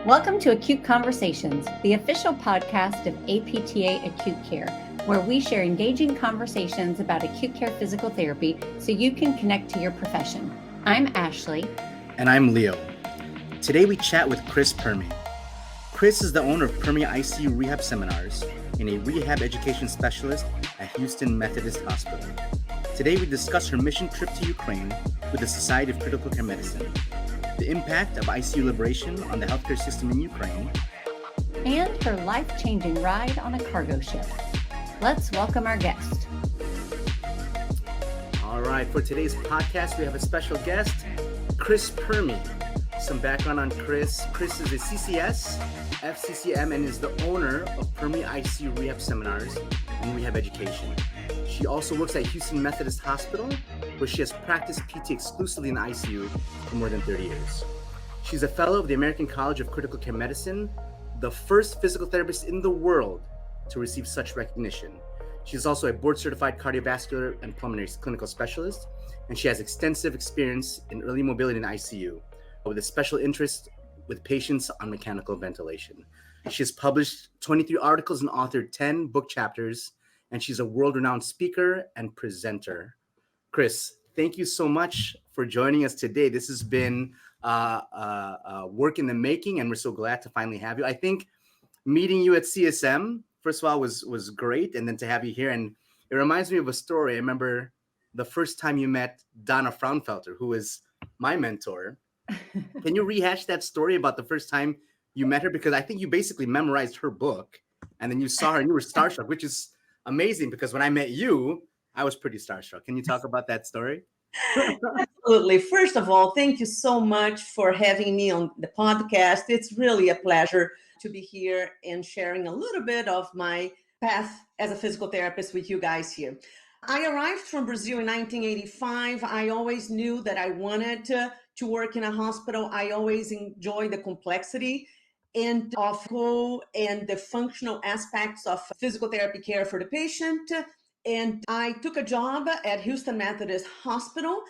Welcome to Acute Conversations, the official podcast of APTA Acute Care, where we share engaging conversations about acute care physical therapy so you can connect to your profession. I'm Ashley. And I'm Leo. Today we chat with Chris Perme. Chris is the owner of Perme ICU Rehab Seminars and a Rehab Education Specialist at Houston Methodist Hospital. Today we discuss her mission trip to Ukraine with the Society of Critical Care Medicine, the impact of ICU liberation on the healthcare system in Ukraine, and her life-changing ride on a cargo ship. Let's welcome our guest. All right, for today's podcast, we have a special guest, Chris Perme. Some background on Chris. Chris is a CCS FCCM and is the owner of Perme ICU Rehab Seminars and Rehab Education. She also works at Houston Methodist Hospital, where she has practiced PT exclusively in the ICU for more than 30 years. She's a fellow of the American College of Critical Care Medicine, the first physical therapist in the world to receive such recognition. She's also a board-certified cardiovascular and pulmonary clinical specialist, and she has extensive experience in early mobility in ICU, with a special interest with patients on mechanical ventilation. She has published 23 articles and authored 10 book chapters, and she's a world-renowned speaker and presenter. Chris, thank you so much for joining us today. This has been work in the making, and we're so glad to finally have you. I think meeting you at CSM, first of all, was great, and then to have you here, and it reminds me of a story. I remember the first time you met Donna Fraunfelter, who is my mentor. Can you rehash that story about the first time you met her? Because I think you basically memorized her book, and then you saw her and you were starstruck, which is amazing because when I met you, I was pretty starstruck. Can you talk about that story? Absolutely. First of all, thank you so much for having me on the podcast. It's really a pleasure to be here and sharing a little bit of my path as a physical therapist with you guys here. I arrived from Brazil in 1985. I always knew that I wanted to work in a hospital. I always enjoyed the complexity and the functional aspects of physical therapy care for the patient. And I took a job at Houston Methodist Hospital.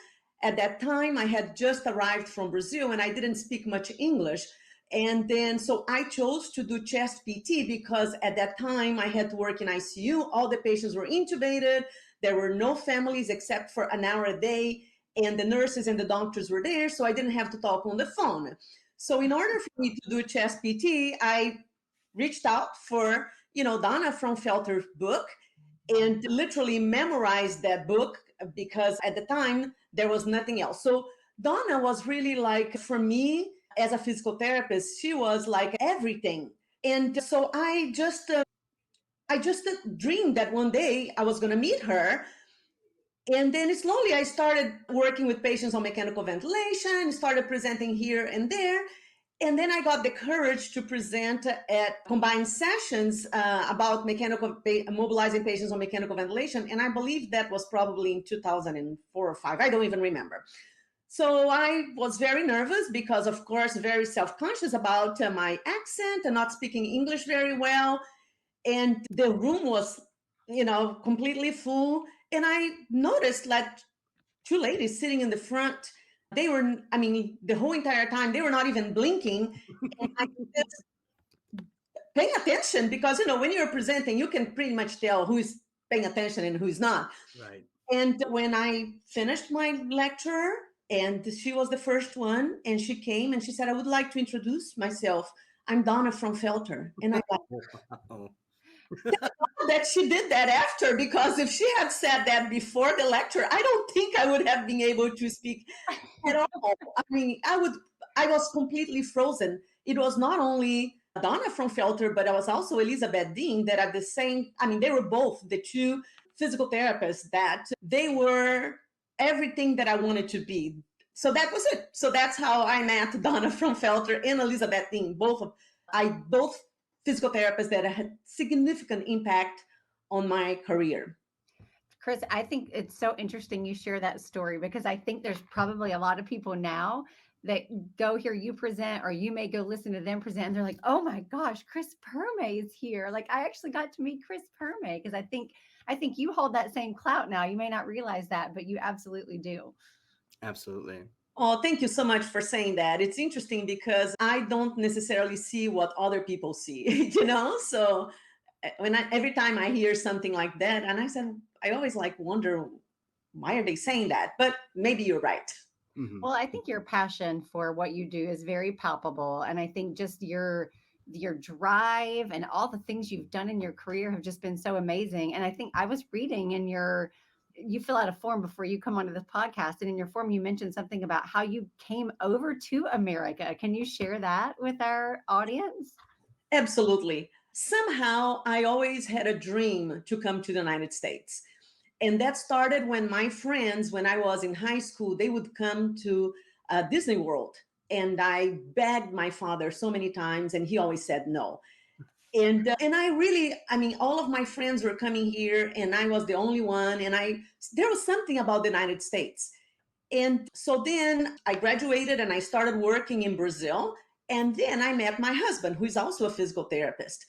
At that time, I had just arrived from Brazil and I didn't speak much English. And then, so I chose to do chest PT because at that time I had to work in ICU. All the patients were intubated. There were no families except for an hour a day. And the nurses and the doctors were there. So I didn't have to talk on the phone. So in order for me to do chest PT, I reached out for, Donna Fraunfelter's book and literally memorized that book because at the time there was nothing else. So Donna was really like, for me as a physical therapist, she was like everything. And so I just dreamed that one day I was going to meet her. And then slowly I started working with patients on mechanical ventilation, started presenting here and there. And then I got the courage to present at combined sessions about mobilizing patients on mechanical ventilation. And I believe that was probably in 2004 or 5. I don't even remember. So I was very nervous because, of course, very self-conscious about my accent and not speaking English very well. And the room was, completely full. And I noticed that two ladies sitting in the front, they were, the whole entire time, they were not even blinking. And I could just pay attention because, when you're presenting, you can pretty much tell who's paying attention and who's not. Right. And when I finished my lecture, and she was the first one, and she came and she said, I would like to introduce myself. I'm Donna Fraunfelter. And I thought, Wow. that she did that after, because if she had said that before the lecture, I don't think I would have been able to speak at all. I was completely frozen. It was not only Donna Fraunfelter, but I was also Elizabeth Dean that at the same, they were both the two physical therapists that they were everything that I wanted to be. So that was it. So that's how I met Donna Fraunfelter and Elizabeth Dean, both physical therapists that had significant impact on my career. Chris, I think it's so interesting you share that story because I think there's probably a lot of people now that go hear you present, or you may go listen to them present, and they're like, oh my gosh, Chris Perme is here. Like, I actually got to meet Chris Perme because I think you hold that same clout now. You may not realize that, but you absolutely do. Absolutely. Oh, thank you so much for saying that. It's interesting because I don't necessarily see what other people see, So every time I hear something like that, and I always like wonder, why are they saying that? But maybe you're right. Mhm. Well, I think your passion for what you do is very palpable. And I think just your drive and all the things you've done in your career have just been so amazing. And I think I was reading in you fill out a form before you come onto this podcast. And in your form, you mentioned something about how you came over to America. Can you share that with our audience? Absolutely. Somehow, I always had a dream to come to the United States. And that started when my friends, when I was in high school, they would come to Disney World. And I begged my father so many times, and he always said no. And I really, I mean, all of my friends were coming here, and I was the only one. And there was something about the United States. And so then I graduated and I started working in Brazil. And then I met my husband, who is also a physical therapist.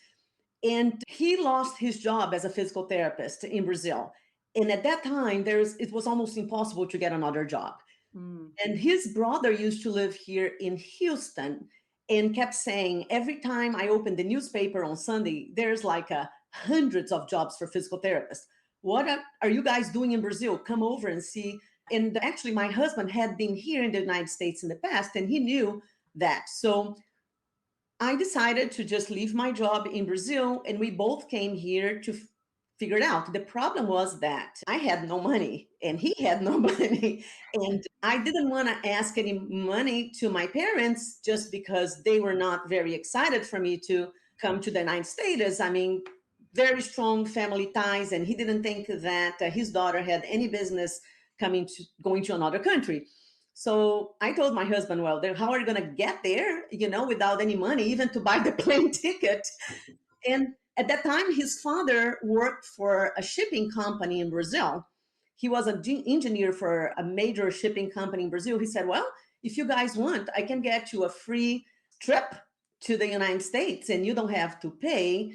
And he lost his job as a physical therapist in Brazil. And at that time, it was almost impossible to get another job. Mm. And his brother used to live here in Houston and kept saying, every time I open the newspaper on Sunday, there's like hundreds of jobs for physical therapists. What are you guys doing in Brazil? Come over and see. And actually, my husband had been here in the United States in the past, and he knew that. So I decided to just leave my job in Brazil, and we both came here to figure it out. The problem was that I had no money and he had no money. And I didn't want to ask any money to my parents just because they were not very excited for me to come to the United States. I mean, very strong family ties, and he didn't think that his daughter had any business going to another country. So I told my husband, well, then how are you going to get there, without any money, even to buy the plane ticket? And at that time, his father worked for a shipping company in Brazil. He was an engineer for a major shipping company in Brazil. He said, well, if you guys want, I can get you a free trip to the United States and you don't have to pay.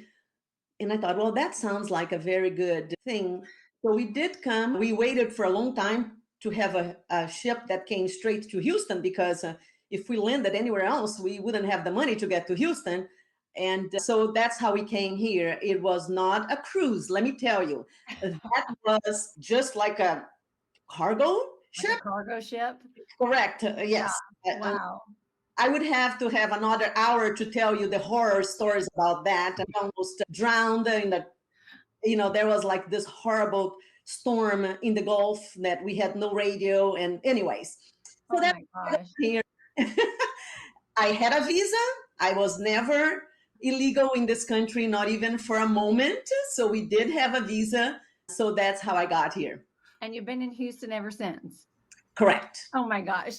And I thought, well, that sounds like a very good thing. So we did come. We waited for a long time to have a ship that came straight to Houston, because if we landed anywhere else, we wouldn't have the money to get to Houston. And so that's how we came here. It was not a cruise, let me tell you. That was just like a cargo ship. Like a cargo ship? Correct. Yes. Yeah. Wow. I would have to have another hour to tell you the horror stories about that. I almost drowned in there was like this horrible storm in the Gulf that we had no radio. And anyways, so Oh my gosh. here. I had a visa. I was never illegal in this country, not even for a moment. So we did have a visa. So that's how I got here. And you've been in Houston ever since? Correct. Oh my gosh.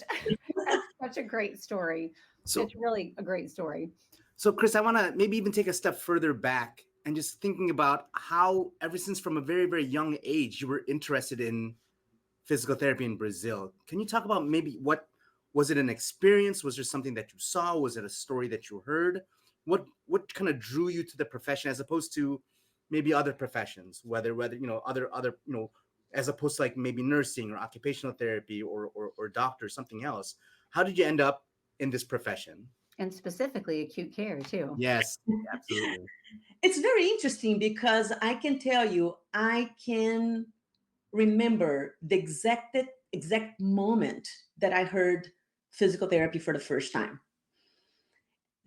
That's such a great story. So it's really a great story. So Chris, I want to maybe even take a step further back and just thinking about how ever since from a very, very young age, you were interested in physical therapy in Brazil. Can you talk about maybe was it an experience? Was there something that you saw? Was it a story that you heard? What kind of drew you to the profession as opposed to maybe other professions, whether other as opposed to like maybe nursing or occupational therapy or doctor, something else? How did you end up in this profession? And specifically acute care too. Yes, absolutely. It's very interesting because I can tell you, I can remember the exact moment that I heard physical therapy for the first time.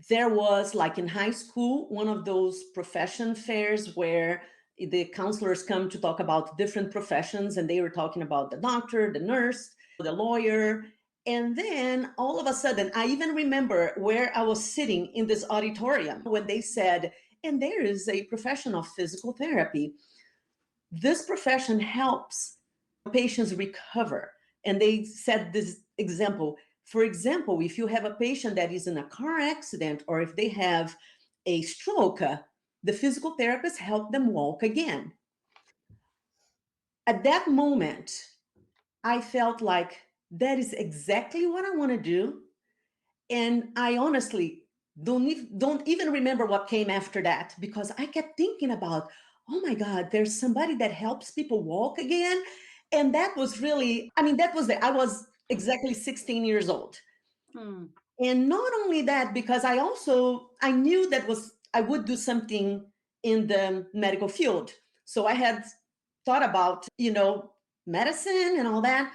There was, like in high school, one of those profession fairs where the counselors come to talk about different professions, and they were talking about the doctor, the nurse, the lawyer. And then all of a sudden, I even remember where I was sitting in this auditorium when they said, and there is a profession of physical therapy. This profession helps patients recover. And they said this example. For example, if you have a patient that is in a car accident or if they have a stroke, the physical therapists help them walk again. At that moment, I felt like that is exactly what I want to do. And I honestly don't even remember what came after that, because I kept thinking about, oh my God, there's somebody that helps people walk again. And that was really, I was exactly 16 years old. Hmm. And not only that, because I knew I would do something in the medical field. So I had thought about, medicine and all that,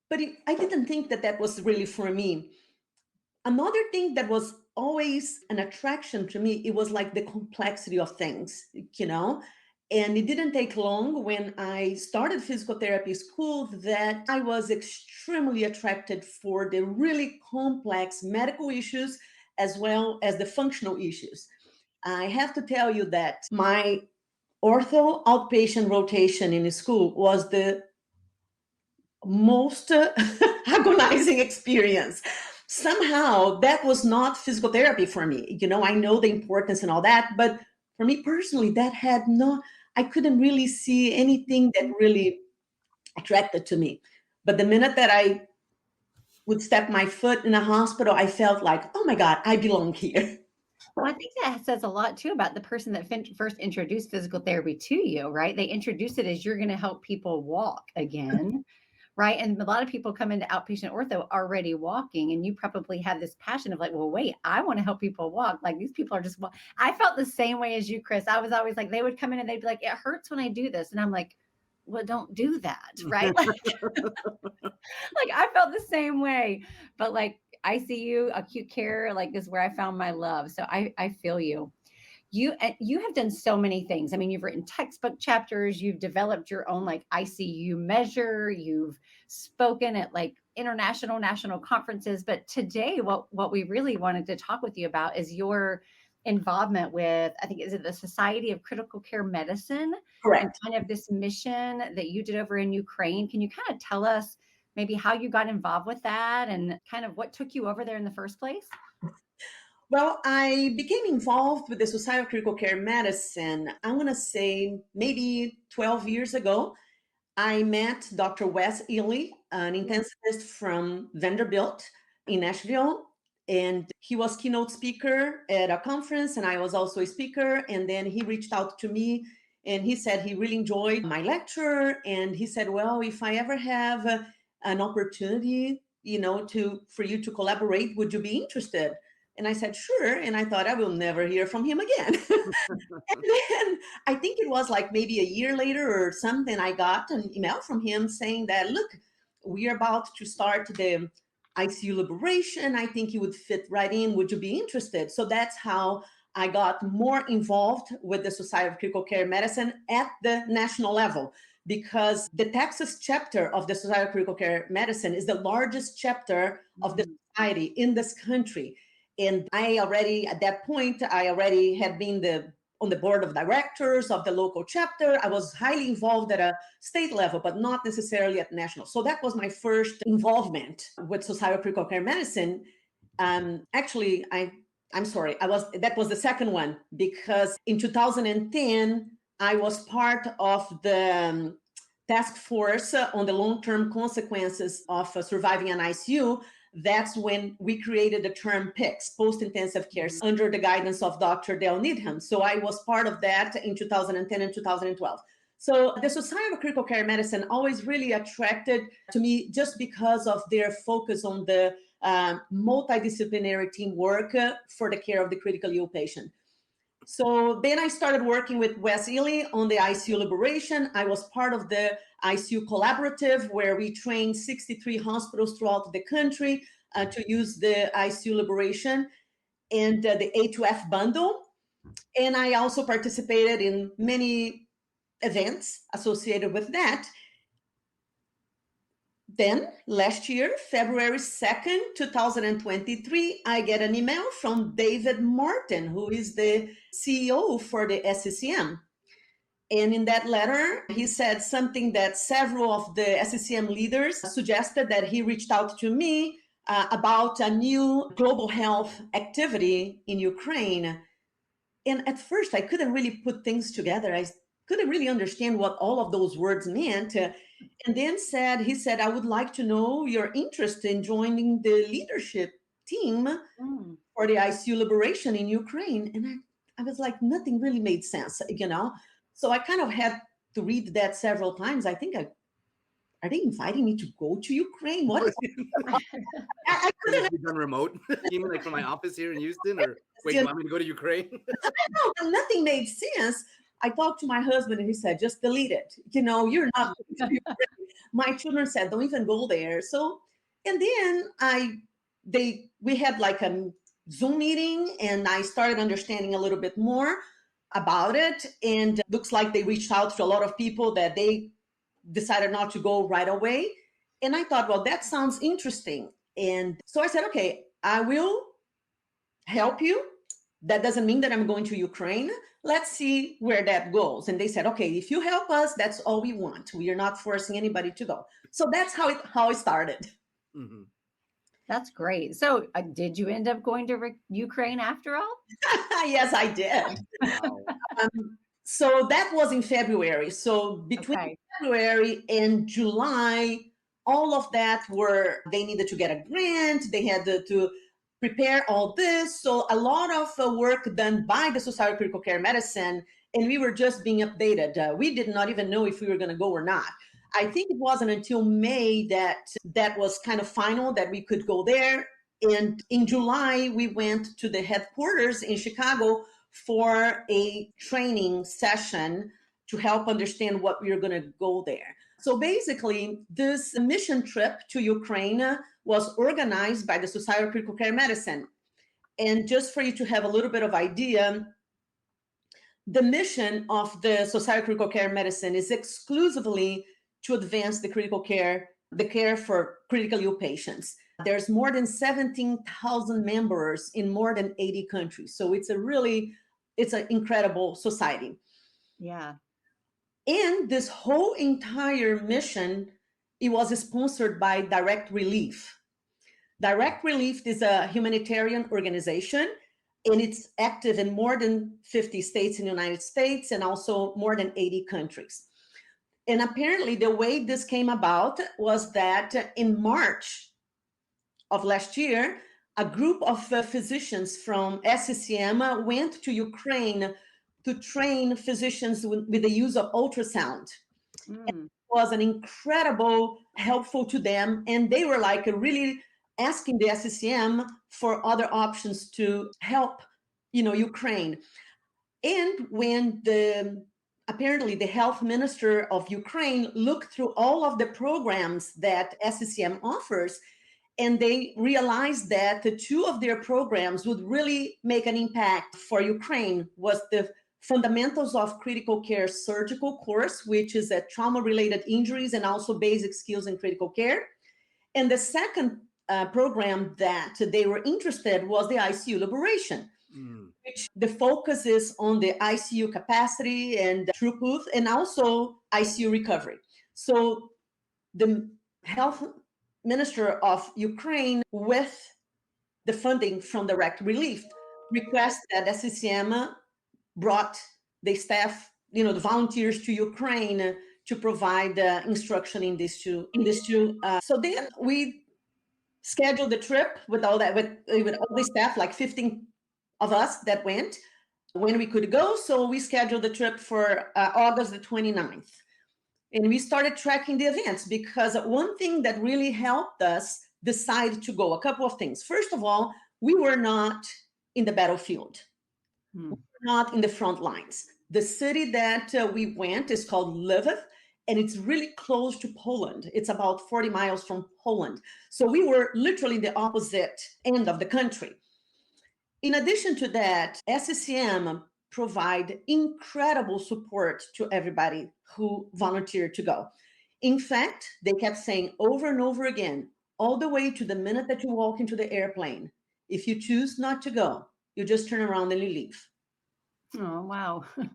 but I didn't think that was really for me. Another thing that was always an attraction to me, it was like the complexity of things, and it didn't take long when I started physical therapy school that I was extremely attracted for the really complex medical issues as well as the functional issues. I have to tell you that my ortho outpatient rotation in school was the most agonizing experience. Somehow that was not physical therapy for me. I know the importance and all that, but for me personally, I couldn't really see anything that really attracted to me. But the minute that I would step my foot in a hospital, I felt like, oh my God, I belong here. Well, I think that says a lot too about the person that first introduced physical therapy to you, right? They introduced it as you're going to help people walk again, right? And a lot of people come into outpatient ortho already walking, and you probably had this passion of like, well, wait, I want to help people walk. Like these people are just, I felt the same way as you, Chris. I was always like, they would come in and they'd be like, it hurts when I do this. And I'm like, well, don't do that, right? Like I felt the same way, but like ICU, acute care, like is where I found my love. So I feel you. You have done so many things. I mean, you've written textbook chapters, you've developed your own like ICU measure, you've spoken at like international national conferences. But today, what we really wanted to talk with you about is your involvement with, I think, is it the Society of Critical Care Medicine, and Correct. kind of this mission that you did over in Ukraine. Can you kind of tell us maybe how you got involved with that and kind of what took you over there in the first place? Well, I became involved with the Society of Critical Care Medicine, I want to say maybe 12 years ago. I met Dr. Wes Ely, an intensivist from Vanderbilt in Nashville, and he was keynote speaker at a conference, and I was also a speaker. And then he reached out to me, and he said he really enjoyed my lecture, and he said, "Well, if I ever have an opportunity, for you to collaborate, would you be interested?" And I said, "Sure." And I thought I will never hear from him again. And then I think it was like maybe a year later or something, I got an email from him saying that, look, we're about to start the ICU liberation. I think you would fit right in. Would you be interested? So that's how I got more involved with the Society of Critical Care Medicine at the national level, because the Texas chapter of the Society of Critical Care Medicine is the largest chapter of the society in this country. And at that point, I already had been on the board of directors of the local chapter. I was highly involved at a state level, but not necessarily at national. So that was my first involvement with Society of Critical Care Medicine. Actually, I'm sorry, that was the second one, because in 2010, I was part of the task force on the long-term consequences of surviving an ICU. That's when we created the term PICS, post-intensive care, under the guidance of Dr. Dale Needham. So I was part of that in 2010 and 2012. So the Society of Critical Care Medicine always really attracted to me just because of their focus on the multidisciplinary teamwork for the care of the critically ill patient. So then I started working with Wes Ely on the ICU liberation. I was part of the ICU collaborative, where we trained 63 hospitals throughout the country to use the ICU liberation and the A2F bundle. And I also participated in many events associated with that. Then last year, February 2nd, 2023, I get an email from David Martin, who is the CEO for the SCCM. And in that letter, he said something that several of the SCCM leaders suggested, that he reached out to me about a new global health activity in Ukraine. And at first, I couldn't really put things together. I couldn't really understand what all of those words meant. And then he said, I would like to know your interest in joining the leadership team for the ICU liberation in Ukraine. And I was like, nothing really made sense, So I kind of had to read that several times. I think I are they inviting me to go to Ukraine? What is I Could couldn't this be done remote? You mean like from my office here in Houston? Or wait, you want me to go to Ukraine? know, and nothing made sense. I talked to my husband and he said, just delete it. You're not going to Ukraine. My children said, don't even go there. So, and then we had like a Zoom meeting and I started understanding a little bit more about it. And it looks like they reached out to a lot of people that they decided not to go right away. And I thought, well, that sounds interesting. And so I said, okay, I will help you. That doesn't mean that I'm going to Ukraine. Let's see where that goes. And they said, okay, if you help us, that's all we want. We are not forcing anybody to go. So that's how it started. Mm-hmm. That's great. So did you end up going to Ukraine after all? Yes, I did. Wow. So that was in February. So between February and July, all of that they needed to get a grant. They had to prepare all this. So a lot of work done by the Society of Critical Care Medicine, and we were just being updated. We did not even know if we were going to go or not. I think it wasn't until May that was kind of final that we could go there. And in July, we went to the headquarters in Chicago for a training session to help understand what we were going to go there. So basically, this mission trip to Ukraine was organized by the Society of Critical Care Medicine. And just for you to have a little bit of idea, the mission of the Society of Critical Care Medicine is exclusively to advance the care for critically ill patients. There's more than 17,000 members in more than 80 countries. So it's an incredible society. Yeah. And this whole entire mission, it was sponsored by Direct Relief. Direct Relief is a humanitarian organization, and it's active in more than 50 states in the United States and also more than 80 countries. And apparently the way this came about was that in March of last year, a group of physicians from SCCM went to Ukraine to train physicians with the use of ultrasound. It was an incredible helpful to them. And they were like really asking the SCCM for other options to help, Ukraine. And when apparently the health minister of Ukraine looked through all of the programs that SCCM offers, and they realized that the two of their programs would really make an impact for Ukraine was the Fundamentals of Critical Care Surgical course, which is a trauma-related injuries and also basic skills in critical care. And the second program that they were interested was the ICU liberation, which the focus is on the ICU capacity and throughput and also ICU recovery. So the health minister of Ukraine, with the funding from Direct Relief, requested that SCCM brought the staff, the volunteers to Ukraine to provide instruction in these two. So then we scheduled the trip with all that, with all the staff, like 15 of us that went when we could go. So we scheduled the trip for August the 29th. And we started tracking the events because one thing that really helped us decide to go, a couple of things. First of all, we were not in the battlefield. We were not in the front lines. The city that we went is called Lviv, and it's really close to Poland. It's about 40 miles from Poland. So we were literally the opposite end of the country. In addition to that, SCCM provide incredible support to everybody who volunteered to go. In fact, they kept saying over and over again, all the way to the minute that you walk into the airplane, if you choose not to go, you just turn around and you leave. Oh, wow. It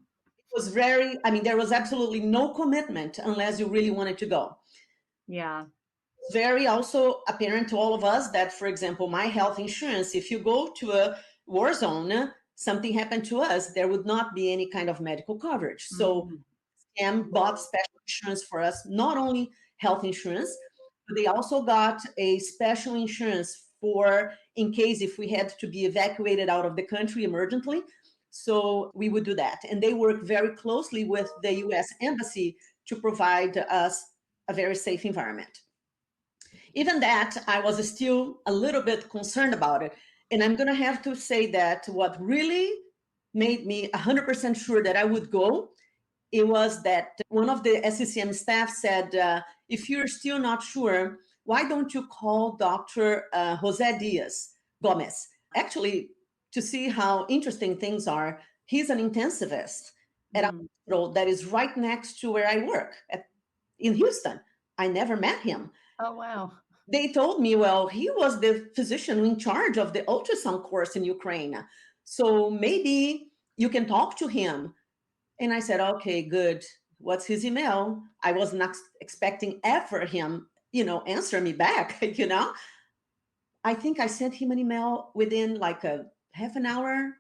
was there was absolutely no commitment unless you really wanted to go. Yeah. Very also apparent to all of us that, for example, my health insurance, if you go to a war zone, something happened to us, there would not be any kind of medical coverage. So SCCM bought special insurance for us, not only health insurance, but they also got a special insurance for in case if we had to be evacuated out of the country emergently. So we would do that. And they work very closely with the US Embassy to provide us a very safe environment. Even that, I was still a little bit concerned about it. And I'm going to have to say that what really made me 100% sure that I would go, it was that one of the SCCM staff said, if you're still not sure, why don't you call Dr. Jose Diaz Gomez? Actually, to see how interesting things are, he's an intensivist at a hospital that is right next to where I work in Houston. I never met him. Oh, wow. They told me, well, he was the physician in charge of the ultrasound course in Ukraine. So maybe you can talk to him. And I said, okay, good. What's his email? I was not expecting ever him, answer me back, I think I sent him an email within like a half an hour.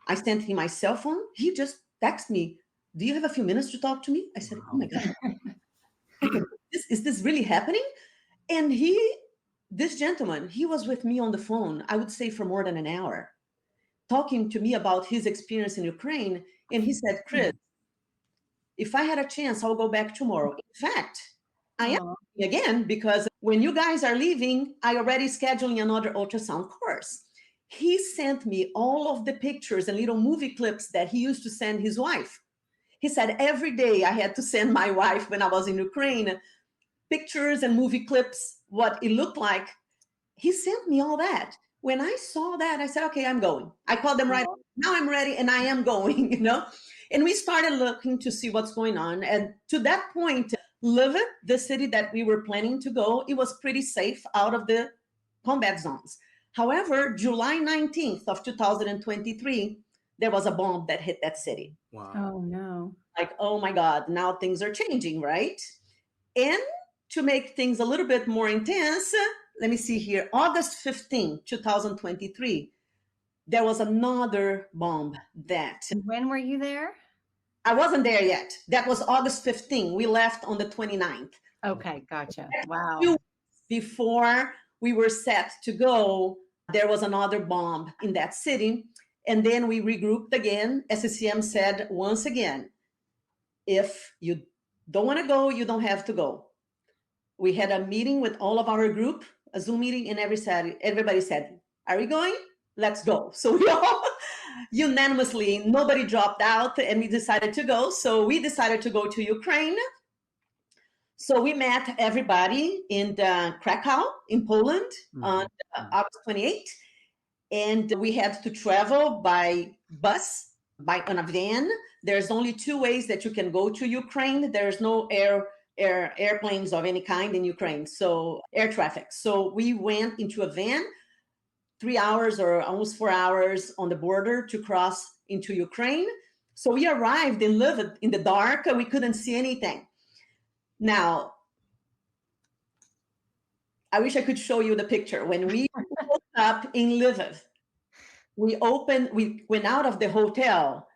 I sent him my cell phone. He just texted me, do you have a few minutes to talk to me? I said, oh my God, is this really happening? And this gentleman, he was with me on the phone, I would say for more than an hour, talking to me about his experience in Ukraine. And he said, Chris, if I had a chance, I'll go back tomorrow. In fact, I am again, because when you guys are leaving, I already scheduling another ultrasound course. He sent me all of the pictures and little movie clips that he used to send his wife. He said every day I had to send my wife when I was in Ukraine pictures and movie clips, what it looked like. He sent me all that. When I saw that, I said, okay, I'm going. I called them right now, I'm ready and I am going, And we started looking to see what's going on. And to that point, Lviv, the city that we were planning to go, it was pretty safe out of the combat zones. However, July 19th of 2023, there was a bomb that hit that city. Wow. Oh, no. Like, oh my God, now things are changing, right? And to make things a little bit more intense, let me see here, August 15, 2023, there was another bomb that... When were you there? I wasn't there yet. That was August 15. We left on the 29th. Okay, gotcha. Wow. 2 weeks before we were set to go, there was another bomb in that city. And then we regrouped again. SCCM said once again, if you don't want to go, you don't have to go. We had a meeting with all of our group, a Zoom meeting, and everybody said, are we going? Let's go. So we all unanimously, nobody dropped out and we decided to go. So we decided to go to Ukraine. So we met everybody in Krakow in Poland on August 28th. And we had to travel by bus, on a van. There's only 2 ways that you can go to Ukraine. There's no airplanes of any kind in Ukraine, so air traffic. So we went into a van, 3 hours or almost 4 hours on the border to cross into Ukraine. So we arrived in Lviv in the dark. We couldn't see anything. Now, I wish I could show you the picture. When we woke up in Lviv, we went out of the hotel.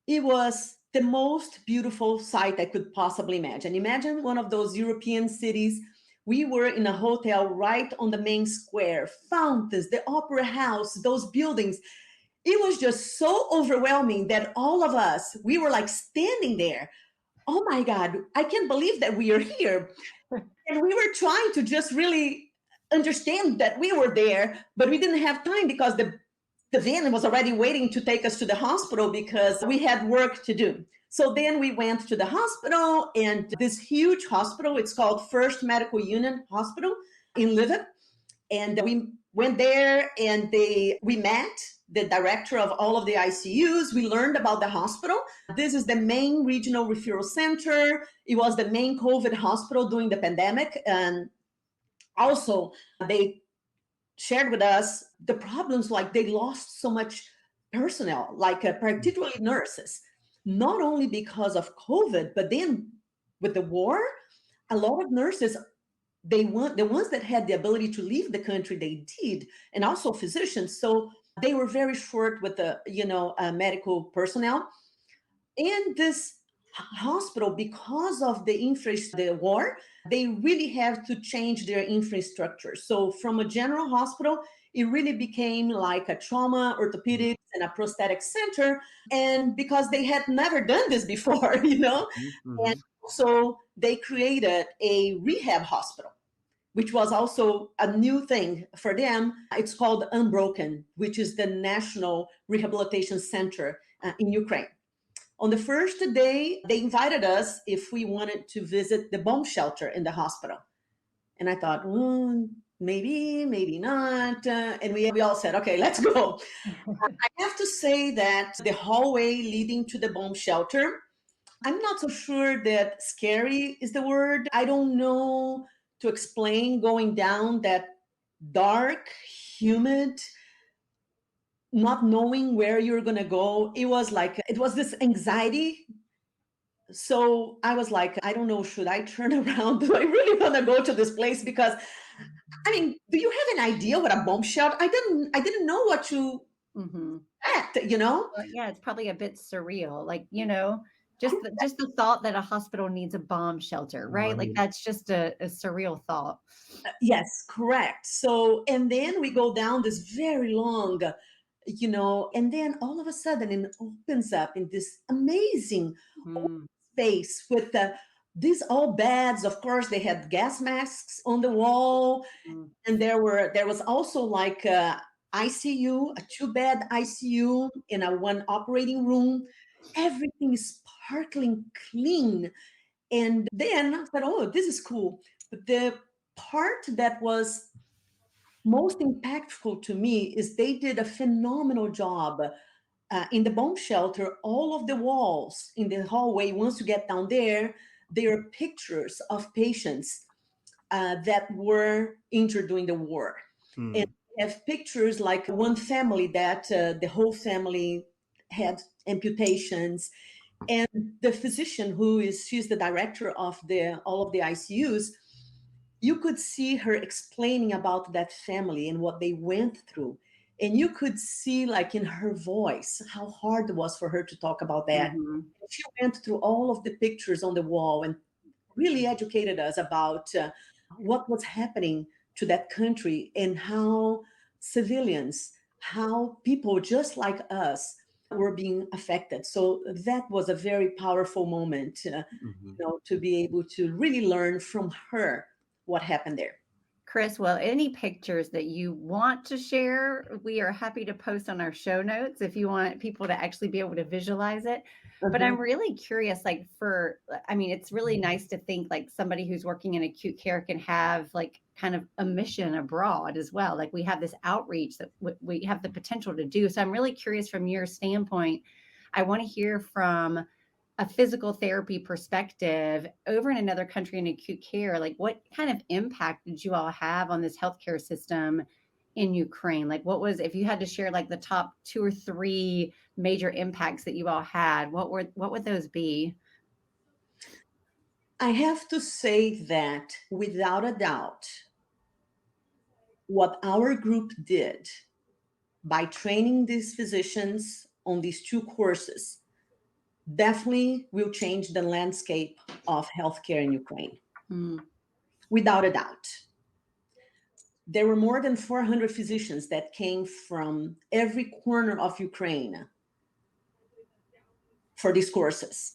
It was the most beautiful sight I could possibly imagine. Imagine one of those European cities. We were in a hotel right on the main square, fountains, the opera house, those buildings. It was just so overwhelming that all of us, we were like standing there. Oh my God, I can't believe that we are here. And we were trying to just really understand that we were there, but we didn't have time because the van was already waiting to take us to the hospital because we had work to do. So then we went to the hospital, and this huge hospital, it's called First Medical Union Hospital in Lviv. And we went there and we met the director of all of the ICUs. We learned about the hospital. This is the main regional referral center. It was the main COVID hospital during the pandemic. And also they shared with us the problems, like they lost so much personnel, like particularly nurses, not only because of COVID, but then with the war, a lot of nurses, the ones that had the ability to leave the country, they did, and also physicians. So they were very short with the, medical personnel. And this hospital, because of the war, they really have to change their infrastructure. So from a general hospital, it really became like a trauma, orthopedics, and a prosthetic center. And because they had never done this before, and So they created a rehab hospital, which was also a new thing for them. It's called Unbroken, which is the National Rehabilitation Center in Ukraine. On the first day, they invited us if we wanted to visit the bomb shelter in the hospital. And I thought, maybe, maybe not. And we all said, okay, let's go. I have to say that the hallway leading to the bomb shelter, I'm not so sure that scary is the word. I don't know to explain going down that dark, humid, not knowing where you're going to go. It was this anxiety. So I was like, I don't know, should I turn around? Do I really want to go to this place? Because, I mean, do you have an idea what a bomb shelter? I didn't know what to act, Well, yeah, it's probably a bit surreal. Like, just the thought that a hospital needs a bomb shelter, right? Like that's just a surreal thought. Yes, correct. So, and then we go down this very long, and then all of a sudden it opens up in this amazing space with these all beds. Of course, they had gas masks on the wall, and there was also like a ICU, a 2-bed ICU in a 1 operating room. Everything is sparkling clean. And then I thought, oh, this is cool. But the part that was most impactful to me is they did a phenomenal job in the bomb shelter. All of the walls in the hallway, once you get down there are pictures of patients that were injured during the war. And have pictures like one family that the whole family had amputations. And the physician she's the director of all of the ICUs, you could see her explaining about that family and what they went through. And you could see like in her voice how hard it was for her to talk about that. She went through all of the pictures on the wall and really educated us about what was happening to that country and how civilians, how people just like us were being affected. So that was a very powerful moment, to be able to really learn from her what happened there. Chris, well, any pictures that you want to share, we are happy to post on our show notes if you want people to actually be able to visualize it. But I'm really curious, it's really nice to think like somebody who's working in acute care can have like kind of a mission abroad as well. Like we have this outreach that we have the potential to do. So I'm really curious from your standpoint. I want to hear from a physical therapy perspective over in another country in acute care. Like what kind of impact did you all have on this healthcare system in Ukraine? Like if you had to share like the top 2 or 3 major impacts that you all had, what would those be? I have to say that without a doubt, what our group did by training these physicians on these 2 courses definitely will change the landscape of healthcare in Ukraine. Without a doubt. There were more than 400 physicians that came from every corner of Ukraine for these courses.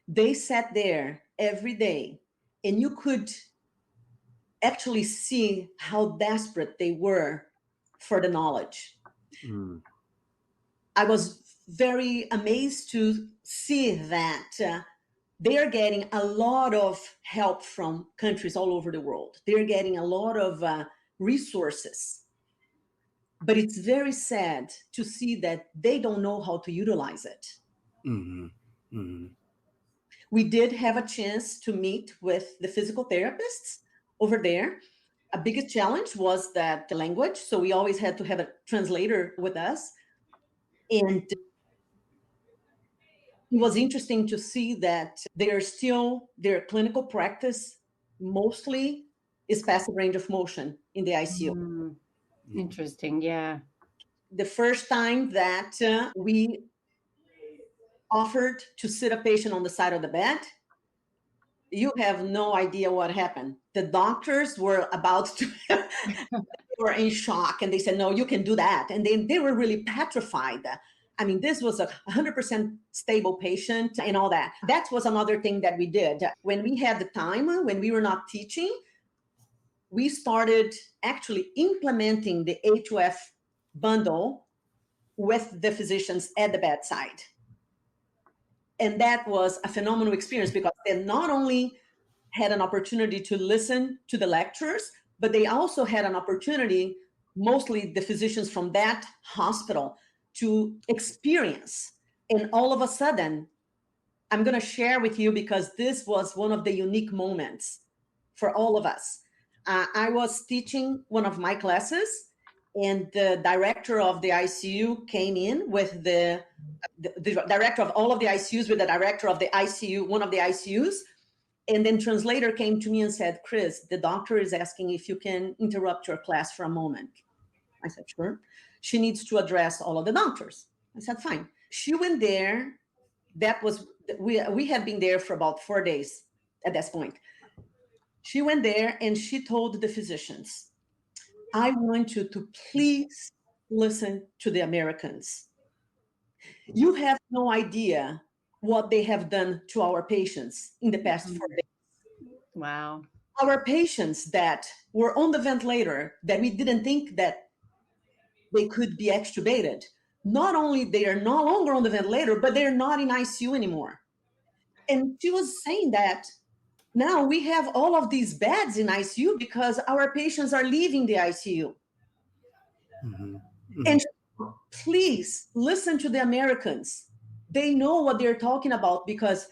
They sat there every day, and you could actually see how desperate they were for the knowledge. I was very amazed to see that they are getting a lot of help from countries all over the world. They're getting a lot of resources. But it's very sad to see that they don't know how to utilize it. We did have a chance to meet with the physical therapists over there. A biggest challenge was that the language. So we always had to have a translator with us. And it was interesting to see that their clinical practice mostly is passive range of motion in the ICU. Interesting, yeah. The first time that we offered to sit a patient on the side of the bed, you have no idea what happened. The doctors were about to, they were in shock, and they said, no, you can do that. And they were really petrified. I mean, this was a 100% stable patient and all that. That was another thing that we did. When we had the time, when we were not teaching, we started actually implementing the A2F bundle with the physicians at the bedside. And that was a phenomenal experience because they not only had an opportunity to listen to the lectures, but they also had an opportunity, mostly the physicians from that hospital, to experience. And all of a sudden, I'm going to share with you because this was one of the unique moments for all of us. I was teaching one of my classes, and the director of the ICU came in with the director of all of the ICUs with the director of the ICU, one of the ICUs. And then translator came to me and said, Chris, the doctor is asking if you can interrupt your class for a moment. I said, sure. She needs to address all of the doctors. I said, fine. She went there. That was, we had been there for about 4 days at this point. She went there and she told the physicians, I want you to please listen to the Americans. You have no idea what they have done to our patients in the past 4 days. Wow. Our patients that were on the ventilator, that we didn't think that they could be extubated, not only they are no longer on the ventilator, but they're not in ICU anymore. And she was saying that now we have all of these beds in ICU because our patients are leaving the ICU. Mm-hmm. Mm-hmm. And please listen to the Americans. They know what they're talking about because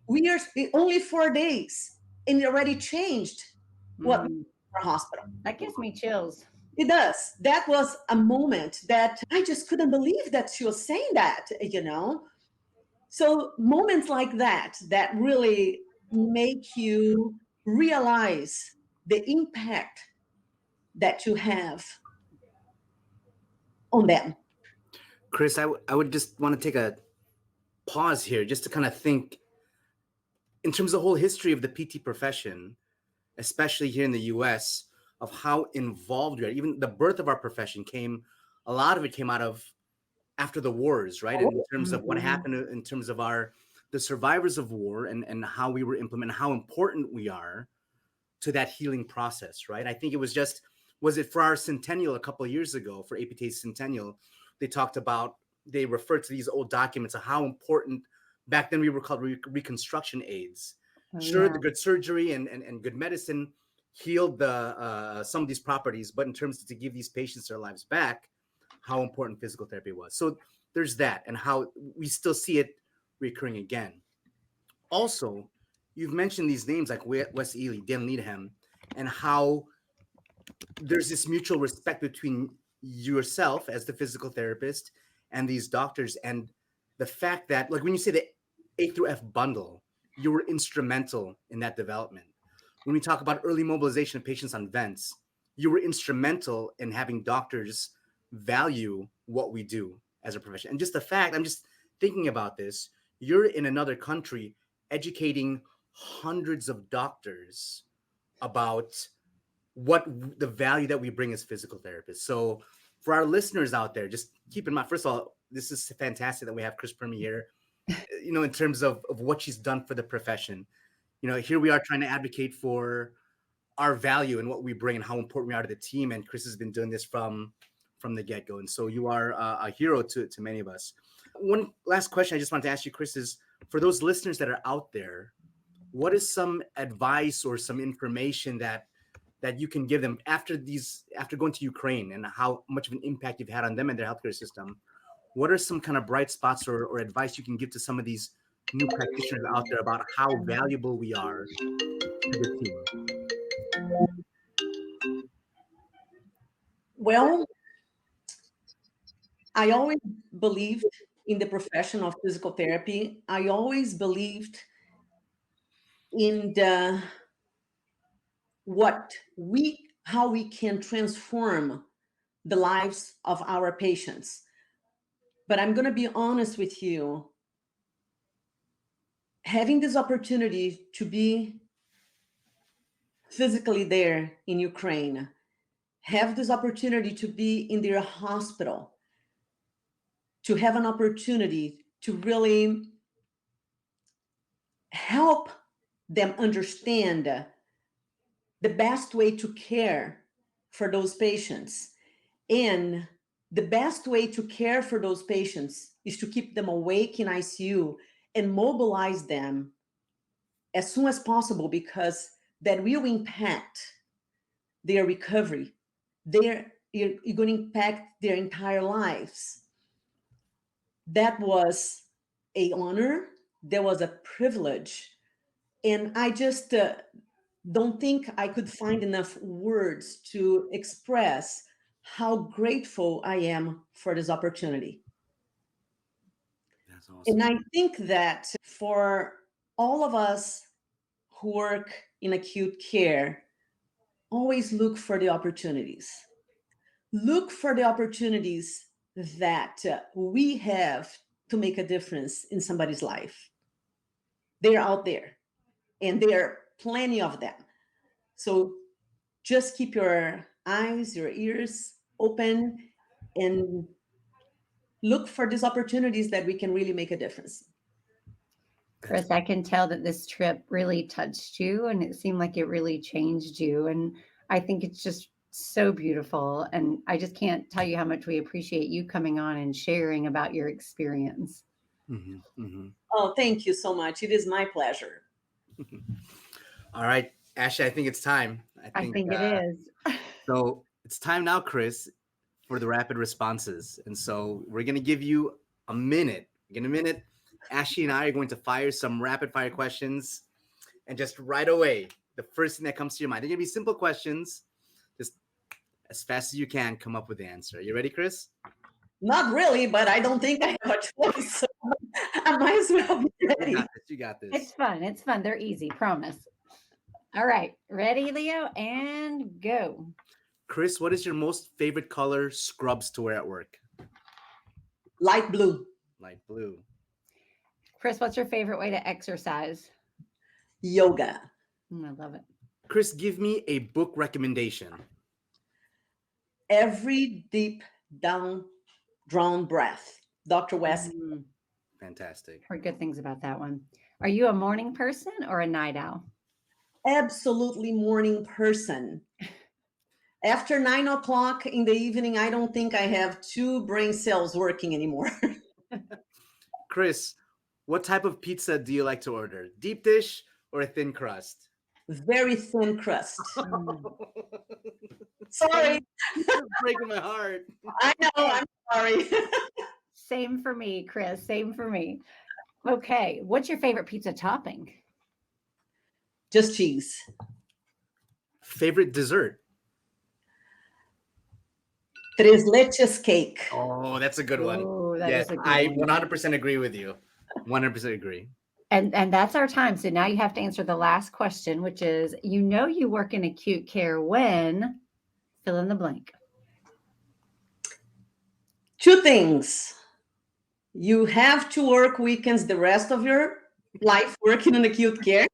we are only 4 days and it already changed what our hospital. That gives me chills. It does. That was a moment that I just couldn't believe that she was saying that, you know. So moments like that really make you realize the impact that you have on them. Chris, I would just want to take a pause here just to kind of think in terms of the whole history of the PT profession, especially here in the US, of how involved we are. Even the birth of our profession a lot of it came out of after the wars, right? In terms of what happened in terms of the survivors of war and how we were implementing, how important we are to that healing process, right? I think it was it for our centennial a couple of years ago, for APT's centennial, they referred to these old documents of how important, back then we were called reconstruction aids. The good surgery and good medicine healed some of these properties, but in terms of to give these patients their lives back, how important physical therapy was. So there's that, and how we still see it recurring again. Also, you've mentioned these names like Wes Ely, Dan Needham, and how there's this mutual respect between yourself as the physical therapist and these doctors, and the fact that, like, when you say the A through F bundle, you were instrumental in that development. When we talk about early mobilization of patients on vents, you were instrumental in having doctors value what we do as a profession. And just the fact, I'm just thinking about this, you're in another country educating hundreds of doctors about what the value that we bring as physical therapists. So for our listeners out there, just keep in mind, first of all, this is fantastic that we have Chris Perme here, you know, in terms of what she's done for the profession. You know, here we are trying to advocate for our value and what we bring and how important we are to the team. And Chris has been doing this from the get-go. And so you are a hero to many of us. One last question I just wanted to ask you, Chris, is for those listeners that are out there, what is some advice or some information that you can give them after going to Ukraine and how much of an impact you've had on them and their healthcare system? What are some kind of bright spots or advice you can give to some of these new practitioners out there about how valuable we are to the team? Well, I always believed in the profession of physical therapy. I always believed in how we can transform the lives of our patients. But I'm going to be honest with you. Having this opportunity to be physically there in Ukraine, have this opportunity to be in their hospital, to have an opportunity to really help them understand the best way to care for those patients. And the best way to care for those patients is to keep them awake in ICU and mobilize them as soon as possible, because that will impact their recovery. You're going to impact their entire lives. That was an honor. That was a privilege. And I just don't think I could find enough words to express how grateful I am for this opportunity. That's awesome. And I think that for all of us who work in acute care, always look for the opportunities. Look for the opportunities that we have to make a difference in somebody's life. They're out there, and there are plenty of them. So just keep your eyes, your ears open, and look for these opportunities that we can really make a difference. Chris, I can tell that this trip really touched you, and it seemed like it really changed you. And I think it's just so beautiful. And I just can't tell you how much we appreciate you coming on and sharing about your experience. Mm-hmm, mm-hmm. Oh, thank you so much. It is my pleasure. All right, Ashley, I think it's time. I think it is. So it's time now, Chris, for the rapid responses. And so we're going to give you a minute. In a minute, Ashley and I are going to fire some rapid fire questions. And just right away, the first thing that comes to your mind, they're going to be simple questions. Just as fast as you can, come up with the answer. You ready, Chris? Not really, but I don't think I have a choice. So I might as well be ready. You got this. It's fun. It's fun. They're easy, promise. All right. Ready, Leo? And go. Chris, what is your most favorite color scrubs to wear at work? Light blue. Light blue. Chris, what's your favorite way to exercise? Yoga. I love it. Chris, give me a book recommendation. Every deep down drawn breath. Dr. West. Fantastic. Heard good things about that one. Are you a morning person or a night owl? Absolutely morning person. After 9 o'clock in the evening, I don't think I have 2 brain cells working anymore. Chris, what type of pizza do you like to order? Deep dish or a thin crust? Very thin crust. Sorry. You're breaking my heart. I know, I'm sorry. Same for me, Chris. Same for me. Okay. What's your favorite pizza topping? Just cheese. Favorite dessert? Tres leches cake. Oh, that's a good one. Oh, that Yes, is a good I one. 100% agree with you. 100% agree. And that's our time. So now you have to answer the last question, which is, you work in acute care when, fill in the blank. 2 things. You have to work weekends the rest of your life working in acute care.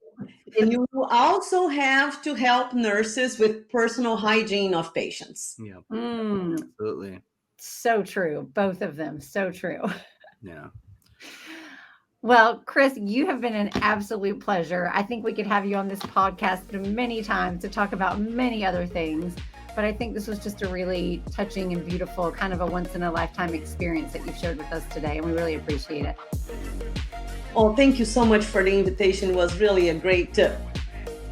And you also have to help nurses with personal hygiene of patients. Yeah, Mm, absolutely. so true. Both of them. So true. Yeah. Well, Chris, you have been an absolute pleasure. I think we could have you on this podcast many times to talk about many other things. But I think this was just a really touching and beautiful, kind of a once-in-a-lifetime experience that you've shared with us today. And we really appreciate it. Oh, thank you so much for the invitation. It was really a great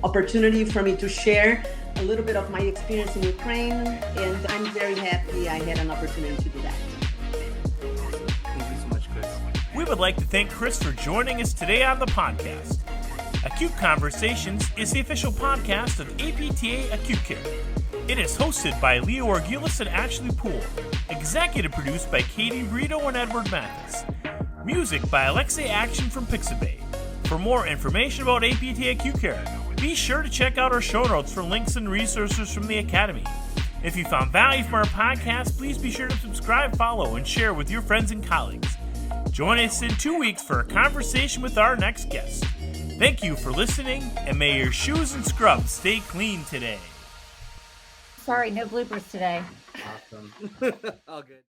opportunity for me to share a little bit of my experience in Ukraine. And I'm very happy I had an opportunity to do that. Thank you so much, Chris. We would like to thank Chris for joining us today on the podcast. Acute Conversations is the official podcast of APTA Acute Care. It is hosted by Leo Argulis and Ashley Poole. Executive produced by Katie Brito and Edward Mathis. Music by Alexei Action from Pixabay. For more information about APTA Acute Care, be sure to check out our show notes for links and resources from the Academy. If you found value from our podcast, please be sure to subscribe, follow, and share with your friends and colleagues. Join us in 2 weeks for a conversation with our next guest. Thank you for listening, and may your shoes and scrubs stay clean today. Sorry, no bloopers today. Awesome. All good.